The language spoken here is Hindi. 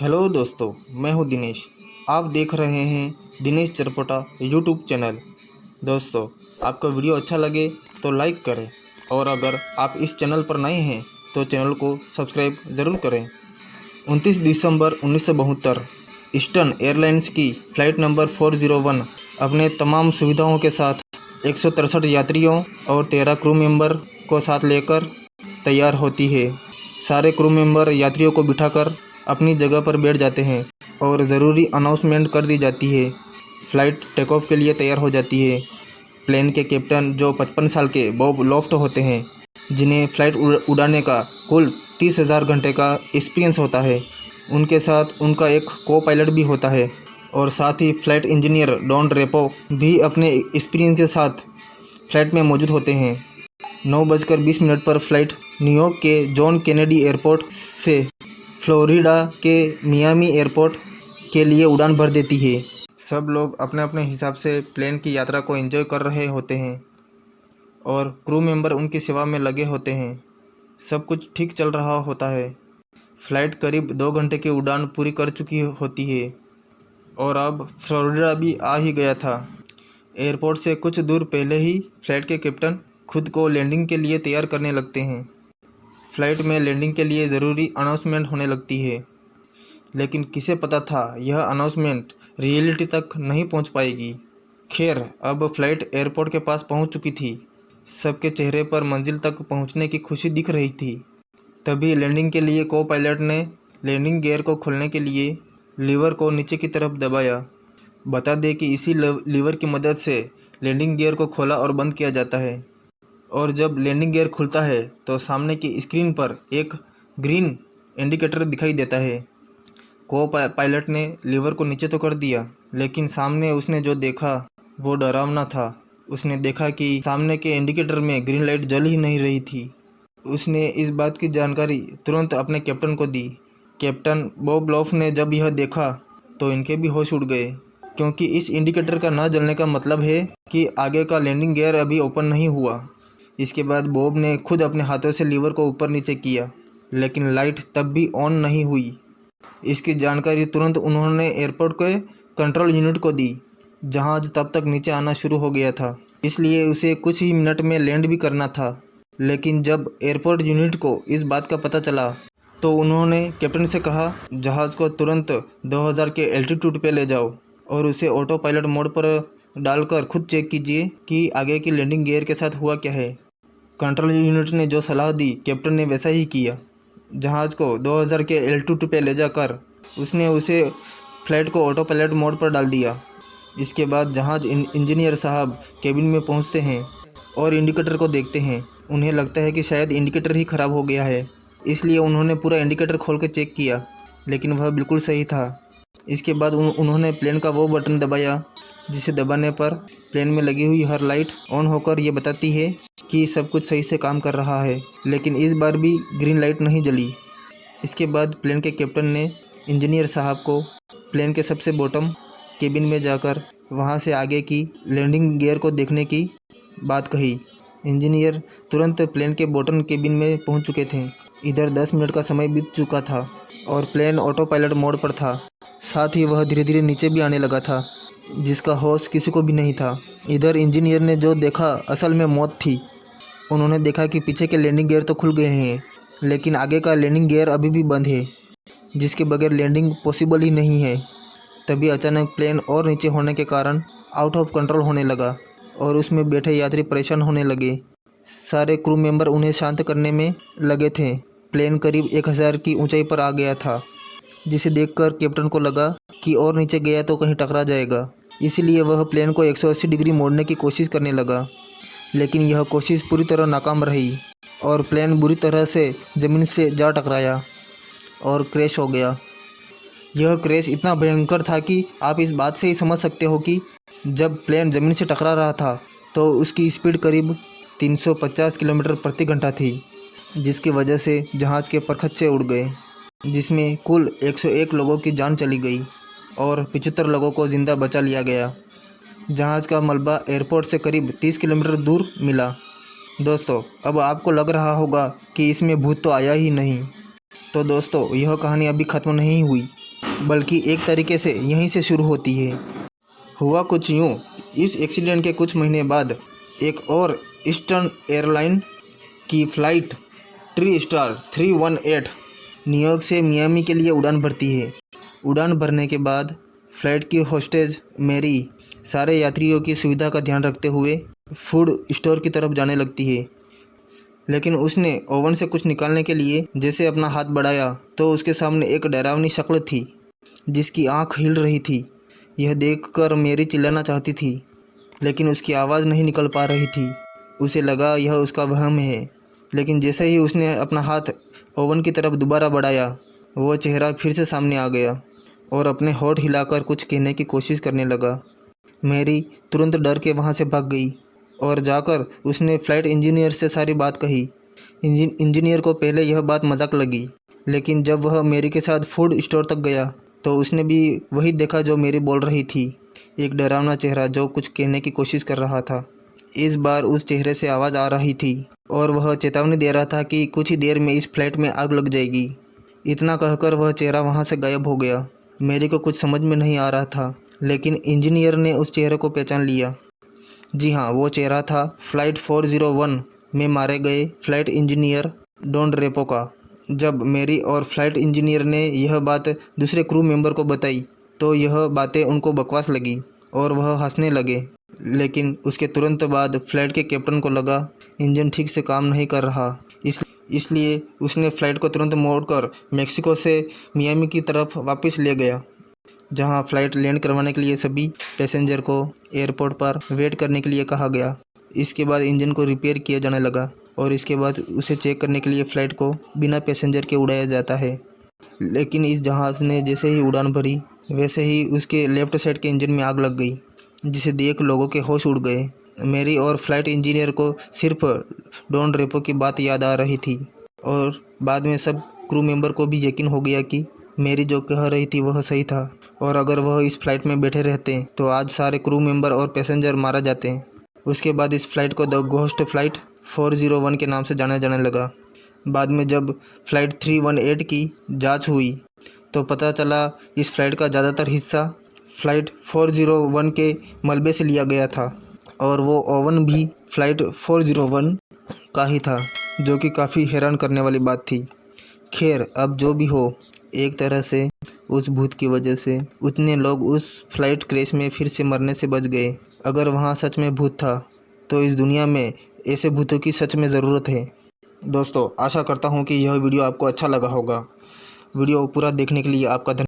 हेलो दोस्तों, मैं हूं दिनेश। आप देख रहे हैं दिनेश चरपटा यूट्यूब चैनल। दोस्तों, आपका वीडियो अच्छा लगे तो लाइक करें और अगर आप इस चैनल पर नए हैं तो चैनल को सब्सक्राइब ज़रूर करें। 29 दिसंबर 1972 ईस्टर्न एयरलाइंस की फ़्लाइट नंबर 401 अपने तमाम सुविधाओं के साथ 163 यात्रियों और 13 क्रू मेंबर को साथ लेकर तैयार होती है। सारे क्रू मेंबर यात्रियों को बिठाकर अपनी जगह पर बैठ जाते हैं और ज़रूरी अनाउंसमेंट कर दी जाती है। फ़्लाइट टेक ऑफ के लिए तैयार हो जाती है। प्लेन के कैप्टन जो 55 साल के बॉब लॉफ्ट होते हैं, जिन्हें फ़्लाइट उड़ाने का कुल 30,000 घंटे का एक्सपीरियंस होता है, उनके साथ उनका एक को पायलट भी होता है और साथ ही फ़्लाइट इंजीनियर डॉन रेपो भी अपने एक्सपीरियंस के साथ फ़्लाइट में मौजूद होते हैं। 9:20 पर फ़्लाइट न्यूयॉर्क के जॉन कैनेडी एयरपोर्ट से फ्लोरिडा के मियामी एयरपोर्ट के लिए उड़ान भर देती है। सब लोग अपने अपने हिसाब से प्लेन की यात्रा को एंजॉय कर रहे होते हैं और क्रू मेंबर उनकी सेवा में लगे होते हैं। सब कुछ ठीक चल रहा होता है। फ़्लाइट करीब 2 घंटे की उड़ान पूरी कर चुकी होती है और अब फ्लोरिडा भी आ ही गया था। एयरपोर्ट से कुछ दूर पहले ही फ़्लाइट के कैप्टन खुद को लैंडिंग के लिए तैयार करने लगते हैं। फ़्लाइट में लैंडिंग के लिए ज़रूरी अनाउंसमेंट होने लगती है, लेकिन किसे पता था यह अनाउंसमेंट रियलिटी तक नहीं पहुंच पाएगी। खैर, अब फ़्लाइट एयरपोर्ट के पास पहुंच चुकी थी। सबके चेहरे पर मंजिल तक पहुंचने की खुशी दिख रही थी। तभी लैंडिंग के लिए को पायलट ने लैंडिंग गियर को खोलने के लिए लीवर को नीचे की तरफ दबाया। बता दें कि इसी लीवर की मदद से लैंडिंग गियर को खोला और बंद किया जाता है और जब लैंडिंग गियर खुलता है तो सामने की स्क्रीन पर एक ग्रीन इंडिकेटर दिखाई देता है। को पायलट ने लीवर को नीचे तो कर दिया, लेकिन सामने उसने जो देखा वो डरावना था। उसने देखा कि सामने के इंडिकेटर में ग्रीन लाइट जल ही नहीं रही थी। उसने इस बात की जानकारी तुरंत अपने कैप्टन को दी। कैप्टन बॉब लॉफ्ट ने जब यह देखा तो इनके भी होश उड़ गए, क्योंकि इस इंडिकेटर का न जलने का मतलब है कि आगे का लैंडिंग गियर अभी ओपन नहीं हुआ। इसके बाद बॉब ने खुद अपने हाथों से लीवर को ऊपर नीचे किया, लेकिन लाइट तब भी ऑन नहीं हुई। इसकी जानकारी तुरंत उन्होंने एयरपोर्ट के कंट्रोल यूनिट को दी। जहाज़ तब तक नीचे आना शुरू हो गया था, इसलिए उसे कुछ ही मिनट में लैंड भी करना था। लेकिन जब एयरपोर्ट यूनिट को इस बात का पता चला तो उन्होंने कैप्टन से कहा, जहाज़ को तुरंत 2000 के एल्टीट्यूड पे ले जाओ और उसे ऑटो पायलट मोड पर डालकर खुद चेक कीजिए कि आगे की लैंडिंग गियर के साथ हुआ क्या है। कंट्रोल यूनिट ने जो सलाह दी, कैप्टन ने वैसा ही किया। जहाज़ को 2000 के एल्टीट्यूड पे ले जाकर उसने उसे फ़्लाइट को ऑटो पायलट मोड पर डाल दिया। इसके बाद जहाज़ इंजीनियर साहब केबिन में पहुंचते हैं और इंडिकेटर को देखते हैं। उन्हें लगता है कि शायद इंडिकेटर ही ख़राब हो गया है, इसलिए उन्होंने पूरा इंडिकेटर खोल कर चेक किया, लेकिन वह बिल्कुल सही था। इसके बाद उन्होंने प्लेन का वो बटन दबाया जिसे दबाने पर प्लेन में लगी हुई हर लाइट ऑन होकर ये बताती है कि सब कुछ सही से काम कर रहा है, लेकिन इस बार भी ग्रीन लाइट नहीं जली। इसके बाद प्लेन के कैप्टन ने इंजीनियर साहब को प्लेन के सबसे बॉटम केबिन में जाकर वहां से आगे की लैंडिंग गियर को देखने की बात कही। इंजीनियर तुरंत प्लेन के बॉटम केबिन में पहुंच चुके थे। इधर 10 मिनट का समय बीत चुका था और प्लेन ऑटो पायलट मोड पर था। साथ ही वह धीरे धीरे नीचे भी आने लगा था, जिसका होश किसी को भी नहीं था। इधर इंजीनियर ने जो देखा असल में मौत थी। उन्होंने देखा कि पीछे के लैंडिंग गियर तो खुल गए हैं, लेकिन आगे का लैंडिंग गियर अभी भी बंद है, जिसके बगैर लैंडिंग पॉसिबल ही नहीं है। तभी अचानक प्लेन और नीचे होने के कारण आउट ऑफ कंट्रोल होने लगा और उसमें बैठे यात्री परेशान होने लगे। सारे क्रू मेंबर उन्हें शांत करने में लगे थे। प्लेन करीब 1000 की ऊंचाई पर आ गया था, जिसे देखकर कैप्टन को लगा कि और नीचे गया तो कहीं टकरा जाएगा। इसलिए वह प्लेन को 180 डिग्री मोड़ने की कोशिश करने लगा, लेकिन यह कोशिश पूरी तरह नाकाम रही और प्लेन बुरी तरह से ज़मीन से जा टकराया और क्रैश हो गया। यह क्रैश इतना भयंकर था कि आप इस बात से ही समझ सकते हो कि जब प्लेन ज़मीन से टकरा रहा था तो उसकी स्पीड करीब 350 किलोमीटर प्रति घंटा थी, जिसकी वजह से जहाज़ के परखच्चे उड़ गए, जिसमें कुल 101 लोगों की जान चली गई और 75 लोगों को ज़िंदा बचा लिया गया। जहाज़ का मलबा एयरपोर्ट से करीब 30 किलोमीटर दूर मिला। दोस्तों, अब आपको लग रहा होगा कि इसमें भूत तो आया ही नहीं। तो दोस्तों, यह कहानी अभी ख़त्म नहीं हुई। बल्कि एक तरीके से यहीं से शुरू होती है। हुआ कुछ यूँ, इस एक्सीडेंट के कुछ महीने बाद एक और ईस्टर्न एयरलाइन की फ़्लाइट TriStar 318 न्यूयॉर्क से मियामी के लिए उड़ान भरती है। उड़ान भरने के बाद फ़्लाइट की होस्टेज मैरी सारे यात्रियों की सुविधा का ध्यान रखते हुए फूड स्टोर की तरफ जाने लगती है। लेकिन उसने ओवन से कुछ निकालने के लिए जैसे अपना हाथ बढ़ाया तो उसके सामने एक डरावनी शक्ल थी जिसकी आंख हिल रही थी। यह देखकर मैरी चिल्लाना चाहती थी, लेकिन उसकी आवाज़ नहीं निकल पा रही थी। उसे लगा यह उसका वहम है, लेकिन जैसे ही उसने अपना हाथ ओवन की तरफ दोबारा बढ़ाया, वो चेहरा फिर से सामने आ गया और अपने होंठ हिलाकर कुछ कहने की कोशिश करने लगा। मैरी तुरंत डर के वहाँ से भाग गई और जाकर उसने फ़्लाइट इंजीनियर से सारी बात कही। इंजीनियर को पहले यह बात मजाक लगी, लेकिन जब वह मैरी के साथ फूड स्टोर तक गया तो उसने भी वही देखा जो मैरी बोल रही थी, एक डरावना चेहरा जो कुछ कहने की कोशिश कर रहा था। इस बार उस चेहरे से आवाज़ आ रही थी और वह चेतावनी दे रहा था कि कुछ ही देर में इस फ्लाइट में आग लग जाएगी। इतना कहकर वह चेहरा वहाँ से गायब हो गया। मैरी को कुछ समझ में नहीं आ रहा था, लेकिन इंजीनियर ने उस चेहरे को पहचान लिया। जी हाँ, वो चेहरा था फ़्लाइट 401 में मारे गए फ़्लाइट इंजीनियर डॉन रेपो का। जब मैरी और फ़्लाइट इंजीनियर ने यह बात दूसरे क्रू मेंबर को बताई तो यह बातें उनको बकवास लगी और वह हंसने लगे। लेकिन उसके तुरंत बाद फ़्लाइट के कैप्टन को लगा इंजन ठीक से काम नहीं कर रहा, इसलिए उसने फ़्लाइट को तुरंत मोड़कर मेक्सिको से मियामी की तरफ वापस ले गया, जहां फ़्लाइट लैंड करवाने के लिए सभी पैसेंजर को एयरपोर्ट पर वेट करने के लिए कहा गया। इसके बाद इंजन को रिपेयर किया जाने लगा और इसके बाद उसे चेक करने के लिए फ़्लाइट को बिना पैसेंजर के उड़ाया जाता है। लेकिन इस जहाज़ ने जैसे ही उड़ान भरी, वैसे ही उसके लेफ़्ट साइड के इंजन में आग लग गई, जिसे देख लोगों के होश उड़ गए। मैरी और फ़्लाइट इंजीनियर को सिर्फ डॉन रेपो की बात याद आ रही थी और बाद में सब क्रू मेंबर को भी यकीन हो गया कि मैरी जो कह रही थी वह सही था और अगर वह इस फ़्लाइट में बैठे रहते तो आज सारे क्रू मेंबर और पैसेंजर मारा जाते। उसके बाद इस फ़्लाइट को द घोस्ट फ़्लाइट 401 के नाम से जाना जाने लगा। बाद में जब फ़्लाइट 318 की जांच हुई तो पता चला इस फ़्लाइट का ज़्यादातर हिस्सा फ़्लाइट 401 के मलबे से लिया गया था और वो ओवन भी फ़्लाइट 401 का ही था, जो कि काफ़ी हैरान करने वाली बात थी। खैर, अब जो भी हो, एक तरह से उस भूत की वजह से उतने लोग उस फ़्लाइट क्रैश में फिर से मरने से बच गए। अगर वहाँ सच में भूत था तो इस दुनिया में ऐसे भूतों की सच में ज़रूरत है। दोस्तों, आशा करता हूँ कि यह वीडियो आपको अच्छा लगा होगा। वीडियो पूरा देखने के लिए आपका धन्यवाद।